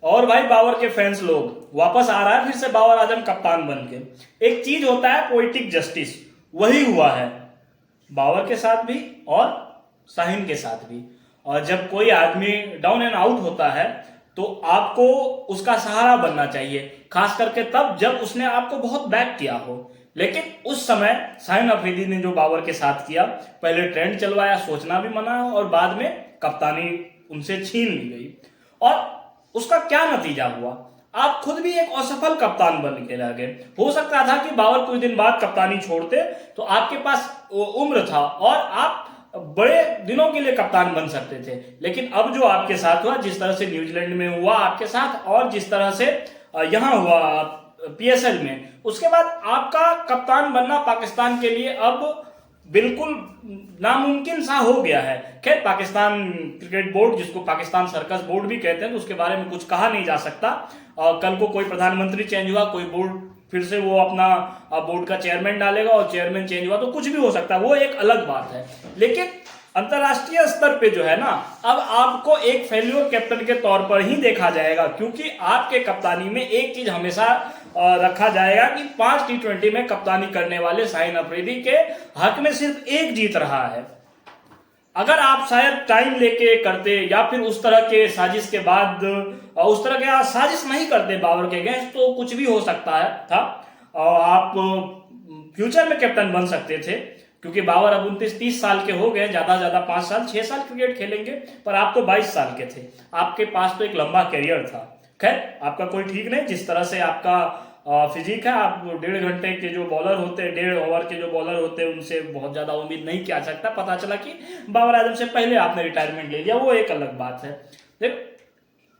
और भाई बाबर के फैंस लोग, वापस आ रहा है फिर से बाबर आजम कप्तान बन के। एक चीज होता है पोएटिक जस्टिस, वही हुआ है बाबर के साथ भी और शाहीन के साथ भी। और जब कोई आदमी डाउन एंड आउट होता है तो आपको उसका सहारा बनना चाहिए, खास करके तब जब उसने आपको बहुत बैक किया हो। लेकिन उस समय शाहीन अफरीदी ने जो बाबर के साथ किया, पहले ट्रेंड चलवाया, सोचना भी मना और बाद में कप्तानी उनसे छीन ली गई। और उसका क्या नतीजा हुआ, आप खुद भी एक असफल कप्तान बन के रह गए। हो सकता था कि बाबर कुछ दिन बाद कप्तानी छोड़ते तो आपके पास उम्र था और आप बड़े दिनों के लिए कप्तान बन सकते थे। लेकिन अब जो आपके साथ हुआ, जिस तरह से न्यूजीलैंड में हुआ आपके साथ और जिस तरह से यहां हुआ पीएसएल में, उसके बाद आपका कप्तान बनना पाकिस्तान के लिए अब बिल्कुल नामुमकिन सा हो गया है। खैर, पाकिस्तान क्रिकेट बोर्ड, जिसको पाकिस्तान सर्कस बोर्ड भी कहते हैं, तो उसके बारे में कुछ कहा नहीं जा सकता। कल को कोई प्रधानमंत्री चेंज हुआ, कोई बोर्ड फिर से वो अपना बोर्ड का चेयरमैन डालेगा और चेयरमैन चेंज हुआ तो कुछ भी हो सकता है, वो एक अलग बात है। लेकिन अंतरराष्ट्रीय स्तर पे जो है ना, अब आपको एक फेल्योर कैप्टन के तौर पर ही देखा जाएगा, क्योंकि आपके कप्तानी में एक चीज हमेशा रखा जाएगा कि 5 T20 में कप्तानी करने वाले शाहीन अफरीदी के हक में सिर्फ एक जीत रहा है। अगर आप शायद टाइम लेके करते या फिर उस तरह के साजिश के बाद उस तरह के साजिश नहीं करते बाबर के अगेंस्ट, तो कुछ भी हो सकता है था। और आप फ्यूचर में कैप्टन बन सकते थे, क्योंकि बाबर अब 29-30 साल के हो गए, ज्यादा ज्यादा 5 साल 6 साल क्रिकेट खेलेंगे। पर आप तो 22 साल के थे, आपके पास तो एक लंबा कैरियर था। खैर, आपका कोई ठीक नहीं, जिस तरह से आपका फिजिक है, आप 1.5 घंटे के जो बॉलर होते हैं, 1.5 ओवर के जो बॉलर होते हैं, उनसे बहुत ज्यादा उम्मीद नहीं किया सकता। पता चला कि बाबर आजम से पहले आपने रिटायरमेंट ले लिया, वो एक अलग बात है।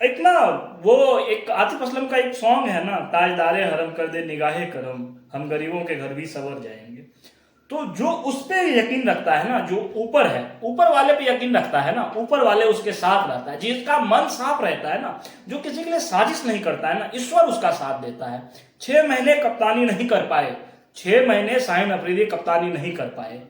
एक ना, वो एक आतिफ असलम का एक सॉन्ग है ना, ताजदारे हरम कर दे निगाहे करम, हम गरीबों के घर भी सवर जाएंगे। तो जो उस पर यकीन रखता है ना, जो ऊपर है, ऊपर वाले पे यकीन रखता है ना, ऊपर वाले उसके साथ रहता है, जिसका मन साफ रहता है ना, जो किसी के लिए साजिश नहीं करता है ना, ईश्वर उसका साथ देता है। 6 महीने कप्तानी नहीं कर पाए, 6 महीने शाहीन अफरीदी कप्तानी नहीं कर पाए।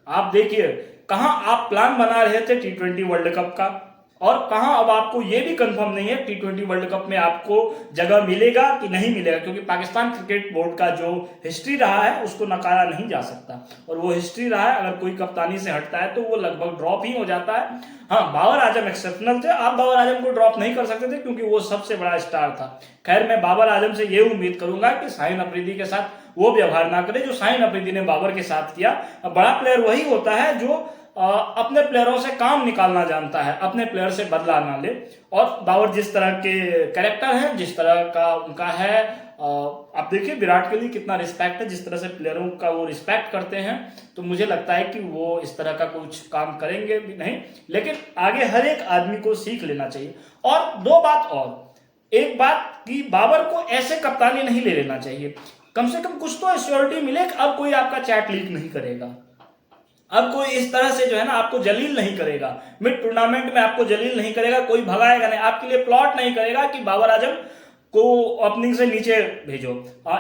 आप देखिए कहां आप प्लान बना रहे थे T20 वर्ल्ड कप का, और कहां अब आपको यह भी कंफर्म नहीं है T20 वर्ल्ड कप में आपको जगह मिलेगा कि नहीं मिलेगा, क्योंकि पाकिस्तान क्रिकेट बोर्ड का जो हिस्ट्री रहा है उसको नकारा नहीं जा सकता। और वो हिस्ट्री रहा है, अगर कोई कप्तानी से हटता है तो वो लगभग ड्रॉप ही हो जाता है। हाँ, बाबर आजम एक्सेप्शनल थे, आप बाबर आजम को ड्रॉप नहीं कर सकते थे क्योंकि वो सबसे बड़ा स्टार था। खैर, मैं बाबर आजम से ये उम्मीद करूंगा कि शाहीन अफरीदी के साथ वो व्यवहार ना करे जो शाहीन अफरीदी ने बाबर के साथ किया। बड़ा प्लेयर वही होता है जो अपने प्लेयरों से काम निकालना जानता है, अपने प्लेयर से बदला ना ले। और बाबर जिस तरह के कैरेक्टर है, जिस तरह का उनका है, आप देखिए विराट के लिए कितना रिस्पेक्ट है, जिस तरह से प्लेयरों का वो रिस्पेक्ट करते हैं, तो मुझे लगता है कि वो इस तरह का कुछ काम करेंगे भी नहीं। लेकिन आगे हर एक आदमी को सीख लेना चाहिए। और दो बात और, एक बात कि बाबर को ऐसे कप्तानी नहीं ले लेना चाहिए, कम से कम कुछ तो एश्योरिटी मिले कि अब कोई आपका चैट लीक नहीं करेगा, अब कोई इस तरह से जो है ना आपको जलील नहीं करेगा, मिड टूर्नामेंट में आपको जलील नहीं करेगा, कोई भगाएगा नहीं, आपके लिए प्लॉट नहीं करेगा कि बाबर आजम को ओपनिंग से नीचे भेजो।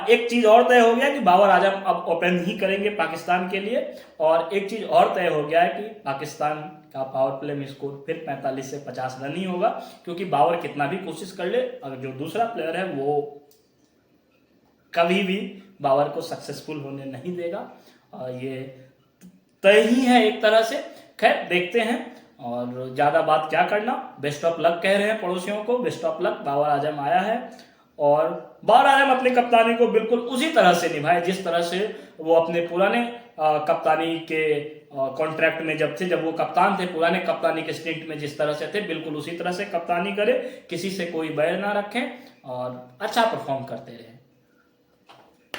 एक चीज और तय हो गया कि बाबर आजम अब ओपन ही करेंगे पाकिस्तान के लिए। और एक चीज और तय हो गया है कि पाकिस्तान का पावर प्ले में स्कोर फिर 45 से 50 रन ही होगा, क्योंकि बाबर कितना भी कोशिश कर ले, अगर जो दूसरा प्लेयर है वो कभी भी बाबर को सक्सेसफुल होने नहीं देगा। ये तय ही है एक तरह से। खैर, देखते हैं, और ज्यादा बात क्या करना। बेस्ट ऑफ लक कह रहे हैं पड़ोसियों को, best of luck. Babar Azam आया है और बाबर आजम अपनी कप्तानी को बिल्कुल उसी तरह से निभाए जिस तरह से वो अपने पुराने कप्तानी के कॉन्ट्रैक्ट में जब थे, जब वो कप्तान थे, पुराने कप्तानी के स्टिंट में जिस तरह से थे, बिल्कुल उसी तरह से कप्तानी करे, किसी से कोई बैर ना रखें और अच्छा परफॉर्म करते रहे।